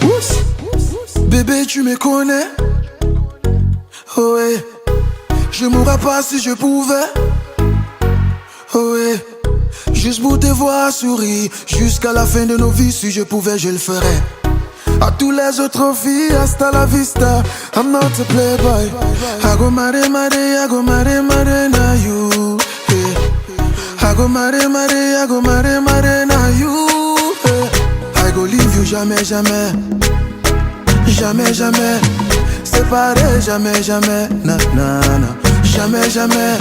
Oups. Bébé, tu me connais. Oh ouais. Je mourrais pas si je pouvais. Oh ouais. Juste pour te voir sourire jusqu'à la fin de nos vies. Si je pouvais, je le ferais. À tous les autres filles, hasta la vista. I'm not a playboy. I go mare, na you. I go mare, na you. I go leave you jamais, jamais. Jamais, jamais. Séparé, jamais, jamais. Na, na, na. Jamais, jamais.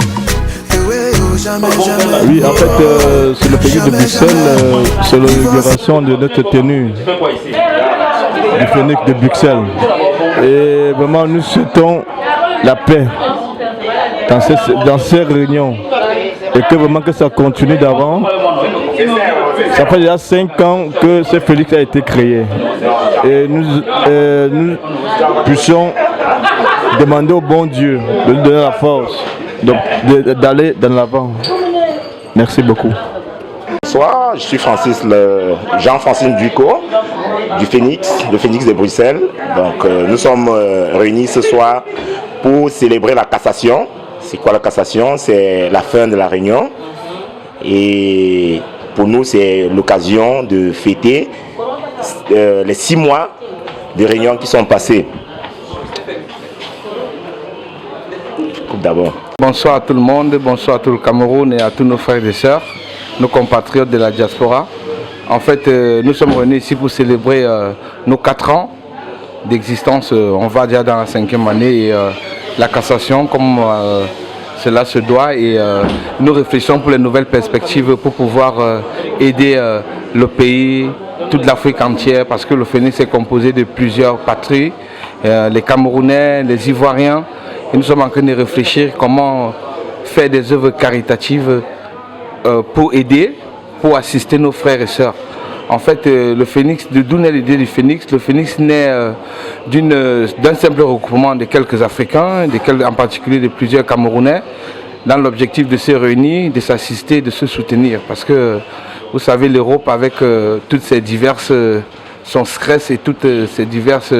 Jamais, jamais. Oui, en fait, c'est le pays de Bruxelles, c'est l'inauguration de notre tenue du Phénix de Bruxelles. Et vraiment, nous souhaitons la paix dans ces réunions. Et que vraiment que ça continue d'avant. Ça fait déjà 5 ans que ce Phénix a été créé. Et nous puissions demander au bon Dieu de nous donner la force d'aller dans l'avant. Merci beaucoup. Bonsoir, je suis Jean-Francis Ducot du Phénix, le Phénix de Bruxelles. Donc nous sommes réunis ce soir pour célébrer la cassation. C'est quoi la cassation? C'est la fin de la réunion. Et pour nous, c'est l'occasion de fêter les 6 mois de réunion qui sont passés. D'abord. Bonsoir à tout le monde, bonsoir à tout le Cameroun et à tous nos frères et sœurs, nos compatriotes de la diaspora. En fait, nous sommes réunis ici pour célébrer nos 4 ans d'existence. On va déjà dans la 5e année et la cassation comme cela se doit. Et nous réfléchissons pour les nouvelles perspectives pour pouvoir aider le pays, toute l'Afrique entière, parce que le Phénix est composé de plusieurs patries, les Camerounais, les Ivoiriens. Et nous sommes en train de réfléchir comment faire des œuvres caritatives pour aider, pour assister nos frères et sœurs. En fait, le Phénix, d'où naît l'idée du Phénix? Le Phénix naît d'un simple regroupement de quelques Africains, en particulier de plusieurs Camerounais, dans l'objectif de se réunir, de s'assister, de se soutenir. Parce que, vous savez, l'Europe, avec toutes ses diverses, son stress et toutes ses diverses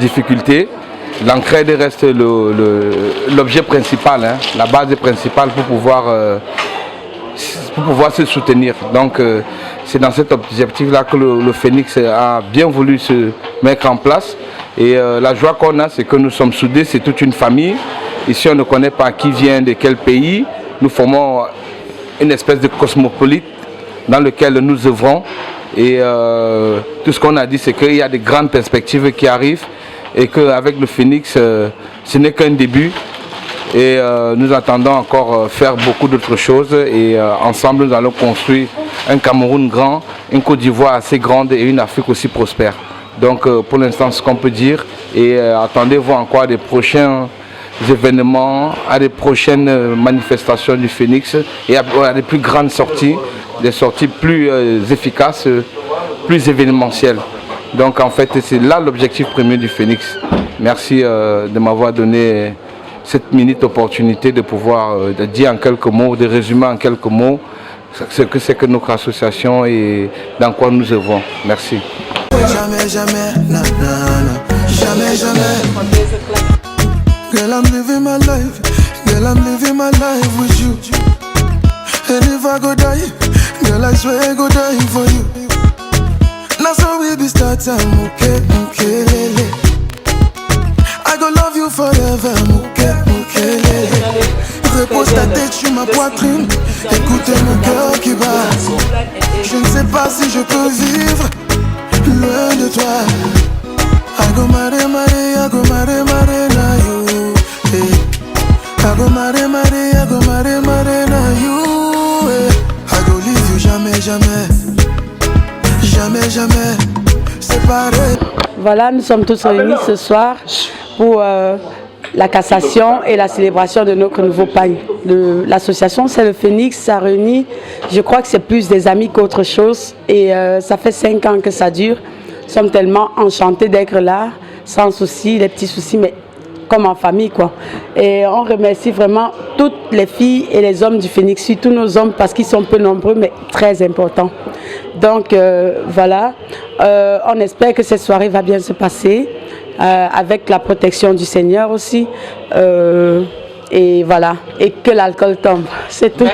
difficultés, l'entraide reste l'objet principal, hein, la base principale pour pouvoir se soutenir. Donc c'est dans cet objectif-là que le Phénix a bien voulu se mettre en place. Et la joie qu'on a, c'est que nous sommes soudés, c'est toute une famille. Ici, on ne connaît pas qui vient de quel pays. Nous formons une espèce de cosmopolite dans lequel nous œuvrons. Et tout ce qu'on a dit, c'est qu'il y a de grandes perspectives qui arrivent. Et qu'avec le Phénix, ce n'est qu'un début. Et nous attendons encore faire beaucoup d'autres choses. Et ensemble, nous allons construire un Cameroun grand, une Côte d'Ivoire assez grande et une Afrique aussi prospère. Donc pour l'instant, ce qu'on peut dire. Et attendez-vous encore à des prochains événements, à des prochaines manifestations du Phénix et à des plus grandes sorties, des sorties plus efficaces, plus événementielles. Donc en fait, c'est là l'objectif premier du Phénix. Merci de m'avoir donné cette minute opportunité de pouvoir dire en quelques mots, de résumer en quelques mots ce que c'est que notre association et dans quoi nous œuvrons. Merci. Jamais, jamais, na, na, na. Jamais, jamais. Girl, I'm living my life. Girl, I'm living my life with you. And if I go die, girl, I swear I go die for you. Now so we be start time, okay, okay, lele. I go love you forever, okay, okay, lele. Repose ta tête sur ma poitrine, écoute mon cœur qui bat. Je ne sais pas si je peux vivre loin de toi. I go mare, I go mare, na you. I go mare, na you. I go leave you jamais, jamais. Jamais, jamais séparés. Voilà, nous sommes tous réunis ce soir pour la cassation et la célébration de notre nouveau pagne. L'association, c'est le Phénix, ça réunit, je crois que c'est plus des amis qu'autre chose. Et ça fait 5 ans que ça dure. Nous sommes tellement enchantés d'être là, sans soucis, les petits soucis, mais comme en famille, quoi. Et on remercie vraiment toutes les filles et les hommes du Phénix, surtout nos hommes parce qu'ils sont peu nombreux mais très importants. Donc voilà, on espère que cette soirée va bien se passer avec la protection du Seigneur aussi. Et voilà, et que l'alcool tombe, c'est tout.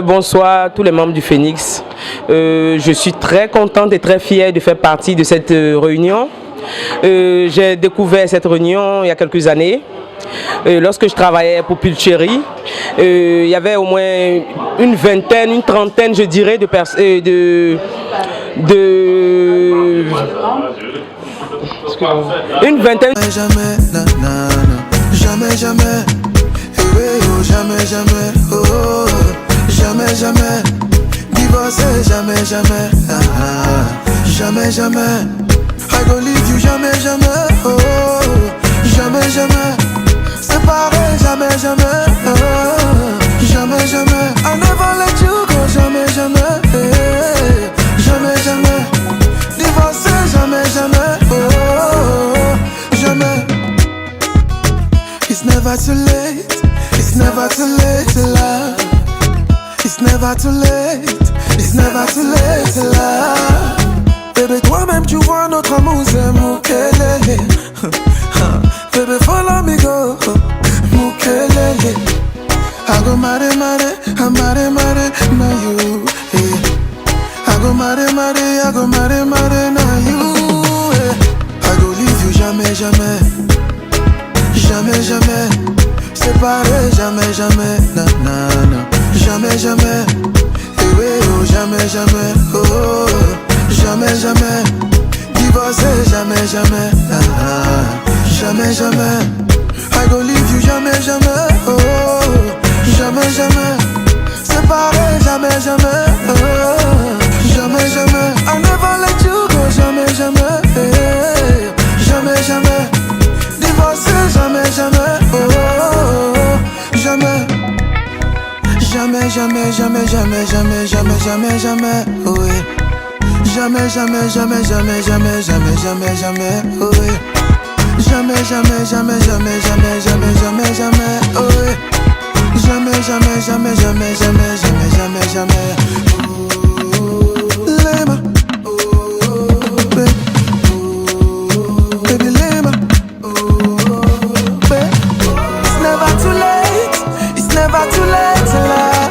Bonsoir à tous les membres du Phénix. Je suis très contente et très fière de faire partie de cette réunion. J'ai découvert cette réunion il y a quelques années. Lorsque je travaillais pour Pulcherie, il y avait au moins une vingtaine, une trentaine, je dirais, de personnes. Une vingtaine. Jamais, jamais, jamais, jamais, jamais, oh, jamais, jamais, divorcer, jamais, jamais, jamais, jamais, I go leave you, jamais, jamais, oh, jamais, jamais, séparé, jamais, jamais, jamais, jamais, I never let you go, jamais, jamais, jamais, jamais, divorcer, jamais, jamais, oh, jamais. It's never too late, it's never too late to love. It's never too late, it's never too late to love. Bébé, toi-même tu vois notre amour, c'est Moukelele. Bébé, follow me go, Moukelele. I go mare, mare, na you. I go mare, mare, na you. I go leave you jamais, jamais. Jamais, jamais, séparé, jamais, jamais, jamais, jamais, oui, oh, jamais, jamais, oh, jamais, jamais, divorcé, jamais, jamais, jamais, jamais, I go leave you, jamais, jamais, oh, jamais, jamais, séparé, jamais, jamais, jamais, jamais, I never let you go, jamais, jamais, jamais, jamais. Jamais, jamais, oh, jamais, jamais, jamais, jamais, jamais, jamais, jamais, jamais, jamais, oui. Jamais, jamais, jamais, jamais, jamais, jamais, jamais, jamais, oui. Jamais, jamais, jamais, jamais, jamais, jamais, jamais, jamais, oui. Jamais, jamais, jamais, jamais, jamais, jamais, jamais, jamais. Lema, baby, Lema. Never too late to love.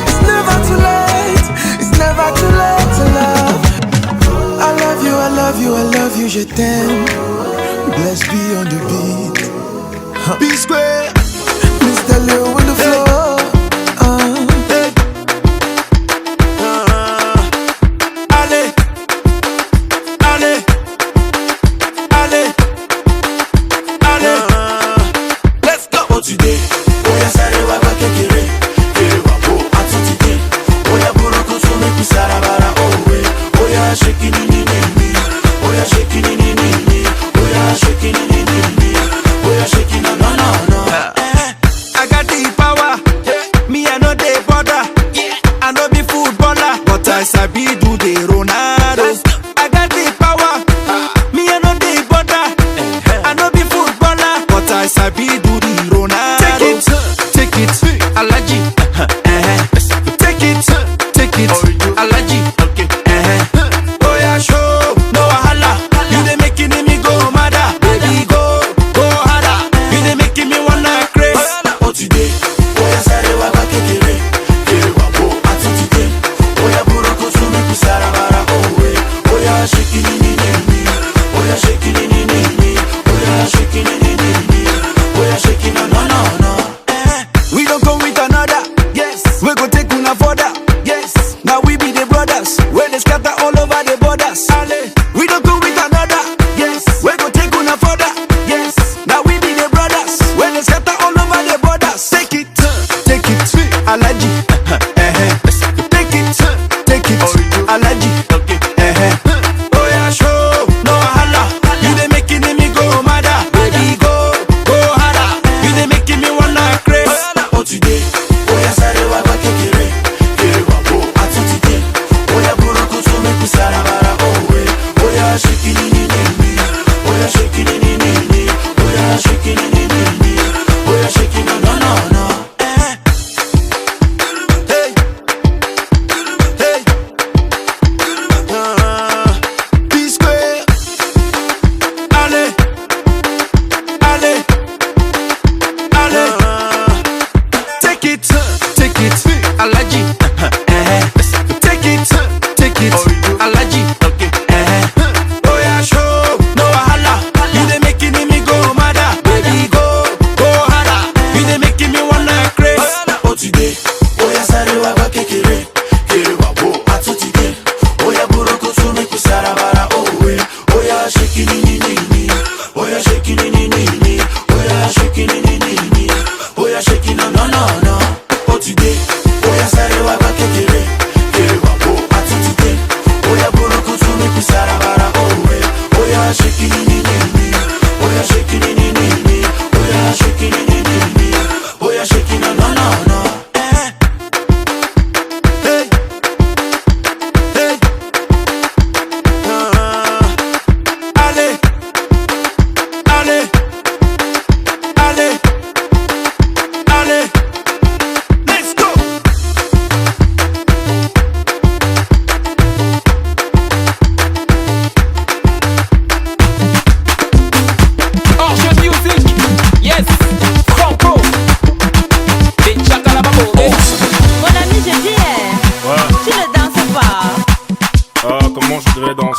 It's never too late. It's never too late to love. I love you, I love you, I love you, je t'aime. Bless be on the beat. B square. Mr. Leo with the flow. Allez, allez, allez, allez. Let's go. What you did? Oya sare wa bakekere, kere wa po atutite. Oya buruku sume kusarabara owe. Oya shake ni ni ni ni. Oya shake ni ni ni ni. Oya shake ni ni ni ni. Oya shake na no no no. I got the power. Me I know the border. I know be footballer, but I sabi do the Ronaldo. I got the power. Me I know the border. I know be footballer, but I sabi do the Ronaldo. Take it, Alaji. Take it, Alaji. Okay. Oh yeah, show no wahala. You dey making me go mad, baby go harder. You dey making me wanna craze. Oh today, oh yeah, sare wa bakekere, kere wa po atutite. Oh yeah, buruku sume kusarabara owe. Oh yeah, shake ni ni ni. Oh yeah, shake ni ni ni. Oh yeah, shake ni ni ni. Oh yeah.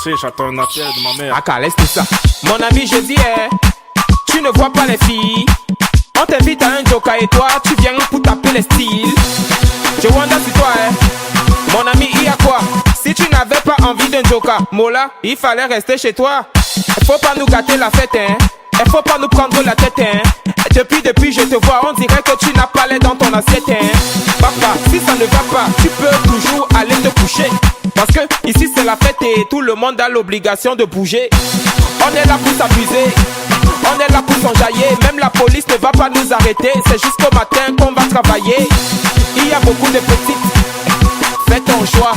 chercher, j'attends un appel de ma mère. Ah, laisse tout ça. Mon ami, je dis, tu ne vois pas les filles. On t'invite à un joker et toi, tu viens pour taper les styles. Je wonder si toi, mon ami, il y a quoi? Si tu n'avais pas envie d'un joker, Mola, il fallait rester chez toi. Il faut pas nous gâter la fête, hein. Il faut pas nous prendre la tête, hein. Depuis je te vois, on dirait que tu n'as pas l'air dans ton assiette, hein. Papa, si ça ne va pas, tu peux toujours aller te coucher. Parce que ici c'est la fête et tout le monde a l'obligation de bouger. On est là pour s'amuser, on est là pour s'enjailler. Même la police ne va pas nous arrêter. C'est jusqu'au matin qu'on va travailler. Il y a beaucoup de petites, fais ton choix.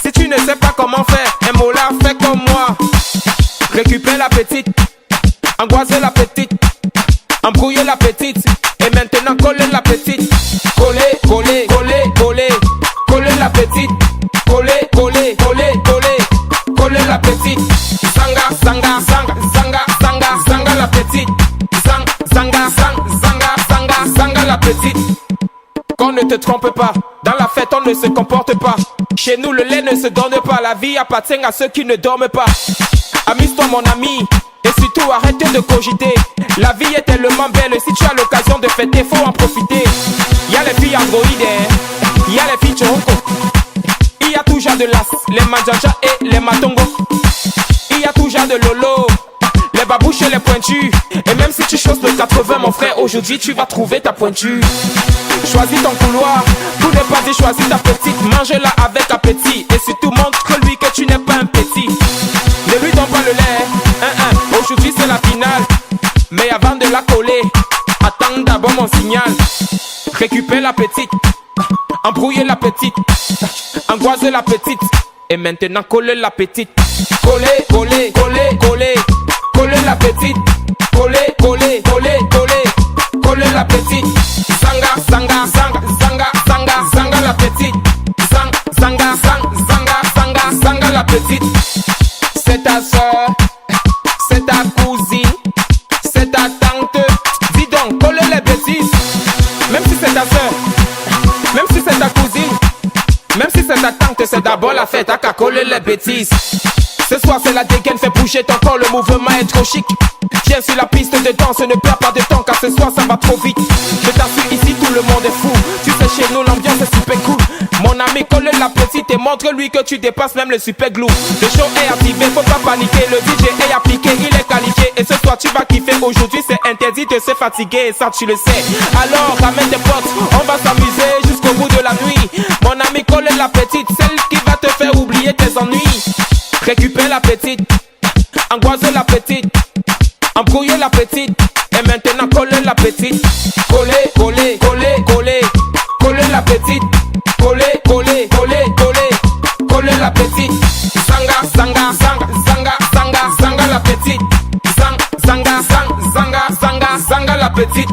Si tu ne sais pas comment faire, un mot là, fais comme moi. Récupère la petite, angoisser la petite, embrouiller la petite, et maintenant coller la petite. Coller, coller, coller, coller, coller la petite. Coller, coller, coller, coller, coller la petite. Zanga, zanga, zanga, zanga, zanga, zanga la petite. Zanga, zanga, zanga, zanga, zanga la petite. Qu'on ne te trompe pas, dans la fête on ne se comporte pas. Chez nous le lait ne se donne pas, la vie appartient à ceux qui ne dorment pas. Amuse-toi mon ami, et surtout arrête de cogiter. La vie est tellement belle, si tu as l'occasion de fêter, faut en profiter. Y'a les filles androïdes, y'a les filles choco. Il y a toujours de l'as, les manjaja et les matongo. Il y a toujours de lolo, les babouches et les pointus. Et même si tu choses le 80 mon frère, aujourd'hui tu vas trouver ta pointure. Choisis ton couloir, tout n'est pas dit, choisis ta petite. Mange-la avec appétit et surtout montre-lui que tu n'es pas un petit. Ne lui donne pas le lait, aujourd'hui c'est la finale. Mais avant de la coller, attends d'abord mon signal. Récupère la petite, embrouiller la petite, angoisser la petite, et maintenant coller la petite. Coller, coller, coller, coller, coller la petite. Coller, coller, coller, coller, coller la petite. Zanga, zanga, zanga, zanga, zanga, zanga la petite. Zanga, zanga, zanga, zanga, zanga la petite. C'est ta soeur, c'est ta cousine, c'est ta tante. Dis donc, coller les bêtises. Même si c'est ta soeur, même si c'est ta cousine, même si c'est ta tante, c'est d'abord la fête, à qu'à coller les bêtises. Ce soir c'est la dégaine, fais bouger ton corps, le mouvement est trop chic. Viens sur la piste de danse, ne perds pas de temps car ce soir ça va trop vite. Je t'assure ici tout le monde est fou. Tu sais chez nous l'ambiance est super cool. Mon ami colle la petite et montre-lui que tu dépasses même le super glue. Le show est activé, faut pas paniquer. Le DJ est appliqué, il est qualifié. Et ce soir tu vas kiffer, aujourd'hui c'est interdit de se fatiguer. Et ça tu le sais, alors ramène tes potes, on va s'amuser jusqu'au bout de la nuit. Mon ami colle la petite, celle qui va te faire oublier tes ennuis. Récupère la petite, angoisser la petite, embrouiller la petite, et maintenant coller la petite. Coller, coller, coller, coller, coller la petite. Coller, coller, coller, coller, coller la petite. Zanga, zanga, zanga, zanga, zanga, zanga la petite. Zanga, zanga, zanga, zanga, zanga la petite.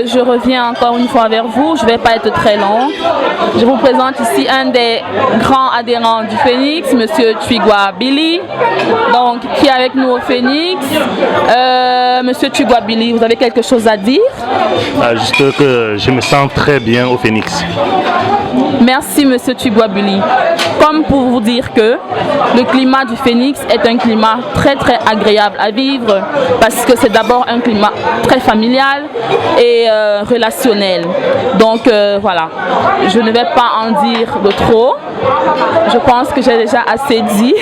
Je reviens encore une fois vers vous, je ne vais pas être très long. Je vous présente ici un des grands adhérents du Phoenix, Monsieur Twigwa Billy, donc, qui est avec nous au Phoenix. Monsieur Twigwa Billy, vous avez quelque chose à dire? Juste que je me sens très bien au Phoenix. Merci Monsieur Twigwa Billy. Comme pour vous dire que le climat du Phénix est un climat très agréable à vivre parce que c'est d'abord un climat très familial et relationnel. Donc voilà, je ne vais pas en dire de trop. Je pense que j'ai déjà assez dit.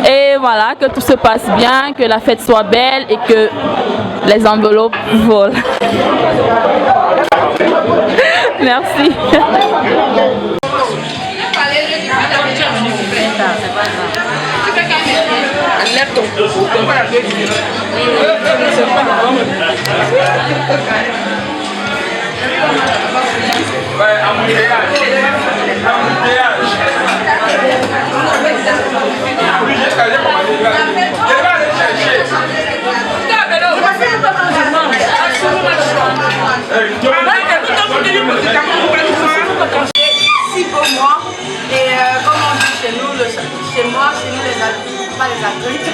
Et voilà, que tout se passe bien, que la fête soit belle et que les enveloppes volent. Merci. Si pour moi, et comme on dit chez nous, chez nous les adultes, pas les adultes.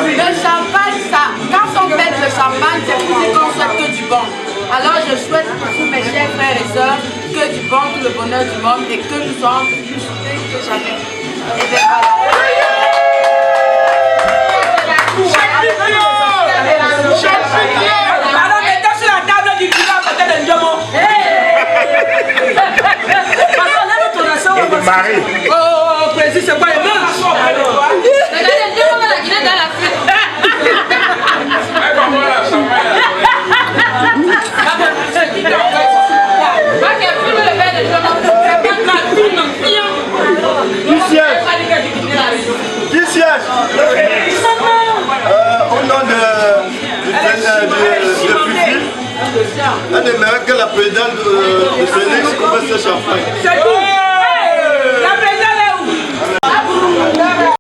Le champagne, ça, quand on pète le champagne, c'est pour dire qu'on souhaite que du bon. Alors je souhaite pour tous mes chers frères et sœurs que du bon, tout le bonheur du monde et que nous sommes plus soudés que jamais. Et bien voilà. Alors mettez sur la table du climat à côté de Ndiomo. Oh, précis, c'est quoi les mains? Regardez, Ndiomo va la Guinée dans la fête. Qui siège? Au nom de Fifi, on aimerait que la présidente de Phénix commence ce champagne.